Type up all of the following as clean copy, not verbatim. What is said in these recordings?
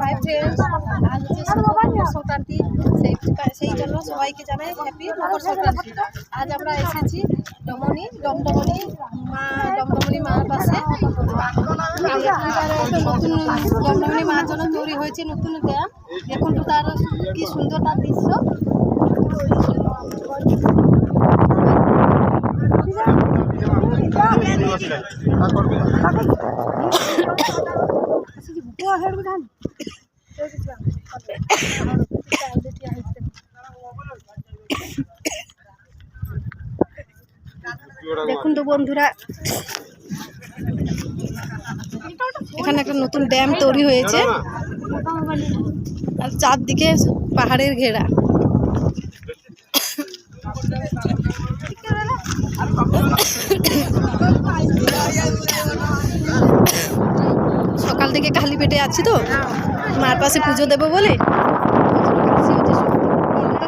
Hi friends, আজ হচ্ছে শুভ মকর সংক্রান্তি। সেই জন্য সবাইকে জানাই হ্যাপি মকর সংক্রান্তি। আজ আমরা এসেছি দমদমনি মার পাশে। নতুন দমদমনি মার জন্য তৈরি হয়েছে নতুন ড্যাম। দেখুন তো তার কি সুন্দর তার দৃশ্য। দেখুন তো বন্ধুরা, এখানে একটা নতুন ড্যাম তৈরি হয়েছে আর চারদিকে পাহাড়ের ঘেরা। সকাল থেকে খালি পেটে আছি তো, মার পাশে পুজো দেবো বলে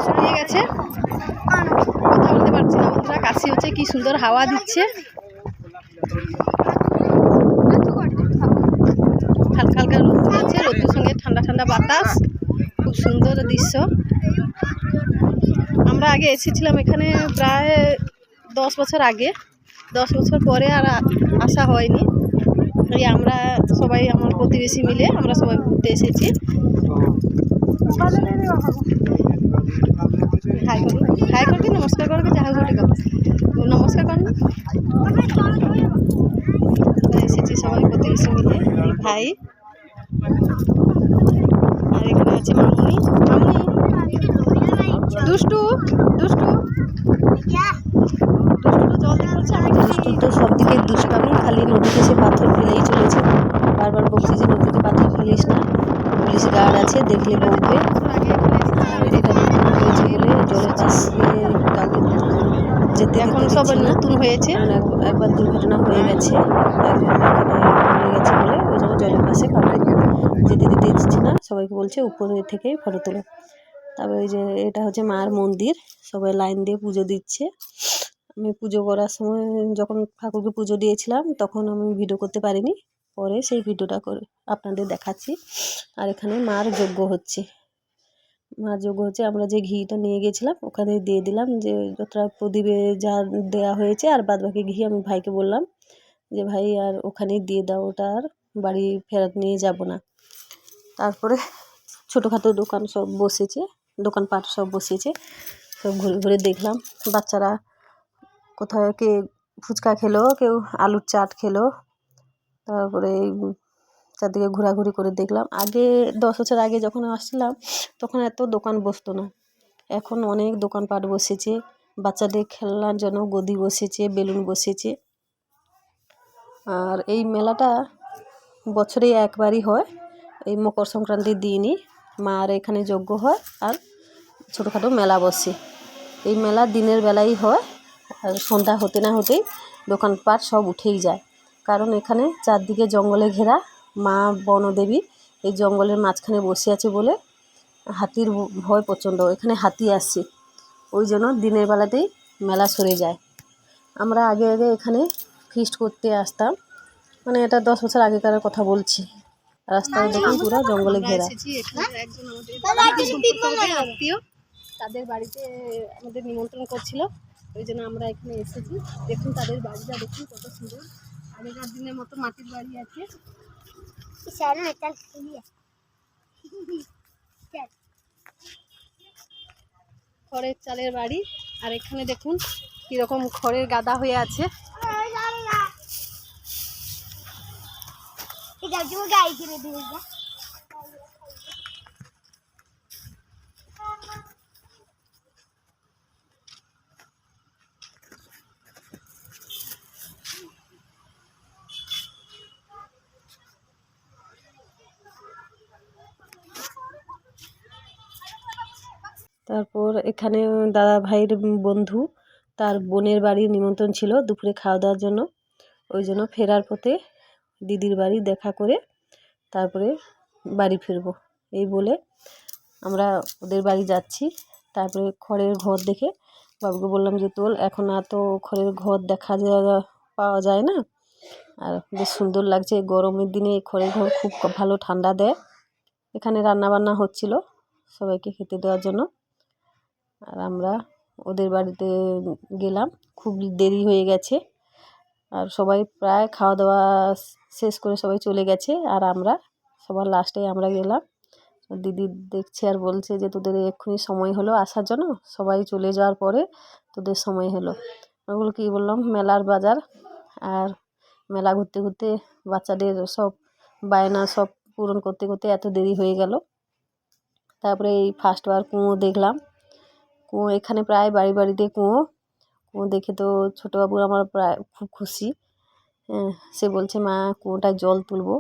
শুকিয়ে গেছে, কথা বলতে পারছি না বন্ধুরা। কাশি হচ্ছে, কি সুন্দর হাওয়া দিচ্ছে, হালকা হালকা রোদ দিচ্ছে, রোদের সঙ্গে ঠান্ডা ঠান্ডা বাতাস, খুব সুন্দর দৃশ্য। আমরা আগে এসেছিলাম এখানে প্রায় 10 বছর আগে, 10 বছর পরে আর আসা হয়নি। এই আমরা সবাই, আমার প্রতিবেশী মিলে আমরা সবাই ঘুরতে এসেছি। হাই করবি, নমস্কার করবি, যাহা ঘটে নমস্কার করুন। এসেছি সবাই প্রতিবেশী মিলে, ভাই। আর এখানে আছে মামুনি দুষ্টু দুষ্টু জল দেখছে। দুষ্টু তো সব দিকে দুষ্টামি, খালি নদীতে সে পাথর ফেলেই চলেছে। বারবার বলছি যে নদীতে পাথর ফেলিস না, পুলিশ গার্ড আছে, দেখলে বলবে। আর এটা নতুন হয়েছে বলে জলের পাশে কাউকে যেতে এখন সব নতুন হয়েছে। একবার দুর্ঘটনা হয়ে গেছে, একজন এখানে মরে গেছে বলে ওই জন্য জলের পাশে কাউকে যেতে দিতে দিচ্ছে না, সবাইকে বলছে উপরে থেকেই ফটো তোলো। তারপরে ওই যে এটা হচ্ছে মার মন্দির, সবাই লাইন দিয়ে পুজো দিচ্ছে। আমি পুজো করার সময় যখন ঠাকুরকে পুজো দিয়েছিলাম তখন আমি ভিডিও করতে পারিনি, পরে সেই ভিডিওটা করে আপনাদের দেখাচ্ছি। আর এখানে মার যজ্ঞ হচ্ছে, আমরা যে ঘিটা নিয়ে গেছিলাম ওখানে দিয়ে দিলাম, যে যতটা প্রদীপে যা দেওয়া হয়েছে, আর বাদ বাকি ঘি আমি ভাইকে বললাম যে ভাই আর ওখানেই দিয়ে দাও, ওটা আর বাড়ি ফেরত নিয়ে যাব না। তারপরে ছোটোখাটো দোকান সব বসেছে, দোকানপাট সব বসেছে, সব ঘুরে ঘুরে দেখলাম। বাচ্চারা কোথাও কে ফুচকা খেলো, কেউ আলুর চাট খেলো। তারপরে চারদিকে ঘোরাঘুরি করে দেখলাম। আগে 10 বছর আগে যখন আসছিলাম তখন এত দোকান বসতো না, এখন অনেক দোকানপাট বসেছে। বাচ্চাদের খেলনার জন্য গদি বসেছে, বেলুন বসেছে। আর এই মেলাটা বছরে একবারই হয়, এই মকর সংক্রান্তির দিনই মার এখানে যজ্ঞ হয় আর ছোটোখাটো মেলা বসে। এই মেলা দিনের বেলাই হয়, আর সন্ধ্যা হতে না হতেই দোকানপাট সব উঠেই যায়, কারণ এখানে চারদিকে জঙ্গলে ঘেরা। মা বনদেবী এই জঙ্গলের মাঝখানে বসে আছে বলে হাতির ভয় প্রচণ্ড, এখানে হাতি আসছে, ওই জন্য দিনের বেলাতেই মেলা সরে যায়। আমরা আগে এখানে ফিস্ট করতে আসতাম, মানে এটা 10 বছর আগেকার কথা বলছি। রাস্তায় দেখুন পুরো জঙ্গলে ঘেরা। আত্মীয়, তাদের বাড়িতে আমাদের নিমন্ত্রণ করছিল, ওই জন্য আমরা এখানে এসেছি। দেখুন তাদের বাড়িটা, দেখুন কত সুন্দর, আগেকার দিনের মতো মাটির বাড়ি আছে। খড়ের চালের বাড়ি, আর এখানে দেখুন কিরকম খড়ের গাদা হয়ে আছে। তারপর এখানে দাদা ভাইয়ের বন্ধু, তার বোনের বাড়ির নিমন্ত্রণ ছিল দুপুরে খাওয়া দাওয়ার জন্য, ওই জন্য ফেরার পথে দিদির বাড়ি দেখা করে তারপরে বাড়ি ফিরবো এই বলে আমরা ওদের বাড়ি যাচ্ছি। তারপরে খড়ের ঘর দেখে বাবুকে বললাম যে তোল, এখন আর তো খড়ের ঘর পাওয়া যায় না, আর বেশ সুন্দর লাগছে। গরমের দিনে খড়ের ঘর খুব ভালো ঠান্ডা দেয়, এখানে রান্না বান্না হচ্ছিল সবাইকে খেতে দেওয়ার জন্য। আর আমরা ওদের বাড়িতে গেলাম, খুব দেরি হয়ে গেছে। আর সবাই প্রায় খাওয়া দাওয়া শেষ করে সবাই চলে গেছে, আর আমরা সবার লাস্টে আমরা গেলাম। দিদি দেখছে আর বলছে যে তোদের এক্ষুনি সময় হলো আসার জন্য, সবাই চলে যাওয়ার পরে তোদের সময় হলো। ওগুলো কী বললাম, মেলার বাজার। আর মেলা ঘুরতে ঘুরতে বাচ্চাদের সব বায়না সব পূরণ করতে করতে এত দেরি হয়ে গেল। তারপরে এই ফার্স্টবার কুয়ো দেখলাম। কুয়ো এখানে প্রায় বাড়ি বাড়িতে কুয়ো দেখে তো ছোটোবাবু আমার প্রায় খুব খুশি। সে বলছে মা কুয়োটায় জল তুলবো।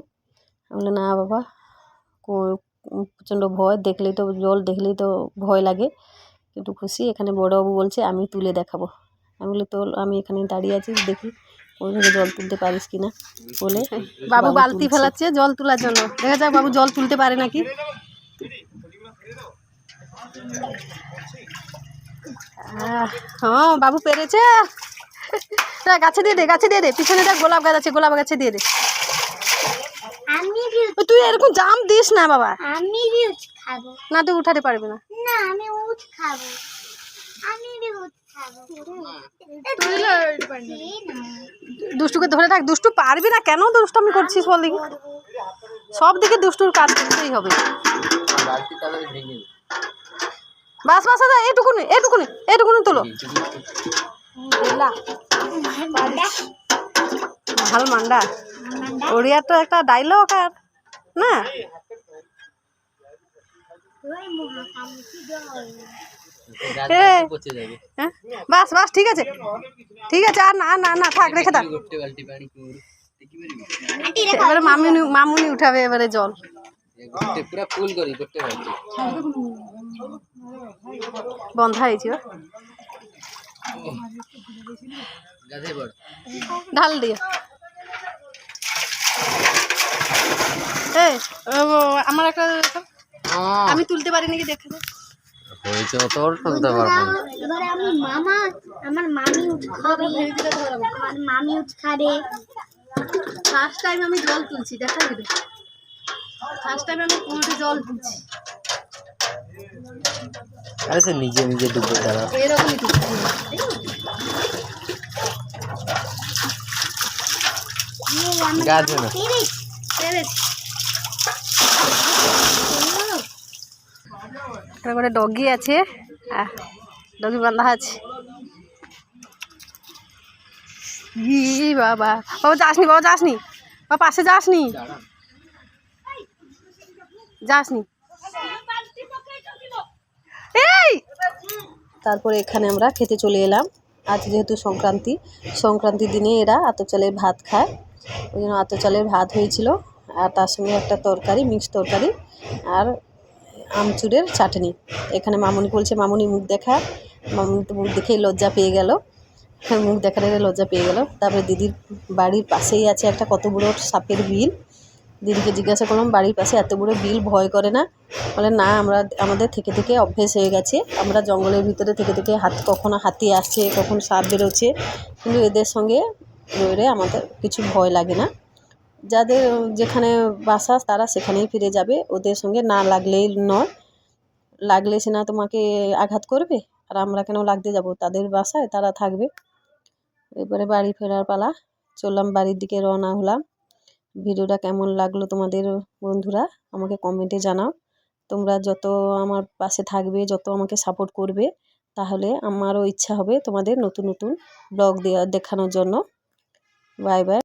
আমি বললাম না বাবা, কুয়ো প্রচণ্ড ভয়, দেখলেই তো জল দেখলেই তো ভয় লাগে। কিন্তু খুশি, এখানে বড়বাবু বলছে আমি তুলে দেখাবো। আমি বলি তো আমি এখানে দাঁড়িয়ে আছি, দেখি কোন থেকে জল তুলতে পারিস কিনা বলে বাবু বালতি ফেলাচ্ছে জল তোলার জন্য। দেখা যাক বাবু জল তুলতে পারে নাকি। হ্যাঁ বাবু পেরেছে। গাছে দিয়ে দে, গাছে দিয়ে দে, পিছনে দেখ গোলাপ গাছ আছে, গোলাপ গাছে দিয়ে দে। তুই এরকম জাম দিস না বাবা, আমি খাবো না তুই উঠাতে পারবি না। না আমি উঠ খাবো, আমি উঠ খাবো। দুষ্টুকে ধরে থাক, দুষ্টু পারবি না কেন দুষ্টুমি করছিস বল দেখি। সব দিকে দুষ্টুর কাজ করতেই হবে। বাস বাস দাদা, এটুকুনি এটুকুনি এটুকুনি তোলো। ভাল মান্ডা ওড়িয়ার তো একটা ডায়লগ আর না। বাস বাস ঠিক আছে ঠিক আছে, আর না না না থাক, রেখে থাক। এবারে মামুনি উঠাবে এবারে জল। বন্ধা হয়েছে ঢাল দিয়ে। আমার একটা আমি তুলতে পারি নাকি দেখে আমার মামি উঠ খাবে, আমার মামি উঠ খাবে। ফার্স্ট টাইম আমি জল তুলছি, দেখা যাবে ফার্স্ট টাইম আমি কুয়োতে জল তুলছি। আরে সে নিজে নিজে ডুবে দাঁড়া এরকমই তুলছি। গাছ না এখানে করে ডগি আছে, ডগি বাঁধা আছে। ই বাবা, বাবা যাসনি, বাবা যাসনি, বাবা পাশে যাসনি, যাসনি। এই তারপরে এখানে আমরা খেতে চলে এলাম। আজ যেহেতু সংক্রান্তির দিনে এরা আতপ চালের ভাত খায়, ওই জন্য আতপ চালের ভাত হয়েছিল। আর তার সঙ্গে একটা তরকারি, মিক্স তরকারি আর আমচুরের চাটনি। এখানে মামুনি বলছে মামুনি মুখ দেখা, মামুনি তো মুখ দেখেই লজ্জা পেয়ে গেল, মুখ দেখার লজ্জা পেয়ে গেল। তারপরে দিদির বাড়ির পাশেই আছে একটা কত বড় সাপের বিল। দিদিকে জিজ্ঞাসা করলাম বাড়ির পাশে এত বড় বিল ভয় করে না? বলে না, আমাদের থেকে থেকে অভ্যেস হয়ে গেছে। আমরা জঙ্গলের ভিতরে থেকে থেকে কখনো হাতি আসছে, কখন সাপ বেরোচ্ছে, কিন্তু এদের সঙ্গে রয়ে আমাদের কিছু ভয় লাগে না। যাদের যেখানে বাসা তারা সেখানেই ফিরে যাবে, ওদের সঙ্গে না লাগলেই নয়। লাগলে সে না তোমাকে আঘাত করবে, আর আমরা কেন লাগতে যাব? তাদের বাসায় তারা থাকবে। এবারে বাড়ি ফেরার পালা, চললাম বাড়ির দিকে, রওনা হলাম। ভিডিওটা কেমন লাগলো তোমাদের বন্ধুরা আমাকে কমেন্টে জানাও। তোমরা যত আমার পাশে থাকবে, যত আমাকে সাপোর্ট করবে, তাহলে আমারও ইচ্ছা হবে তোমাদের নতুন নতুন ব্লগ দেখানোর জন্য। Bye bye.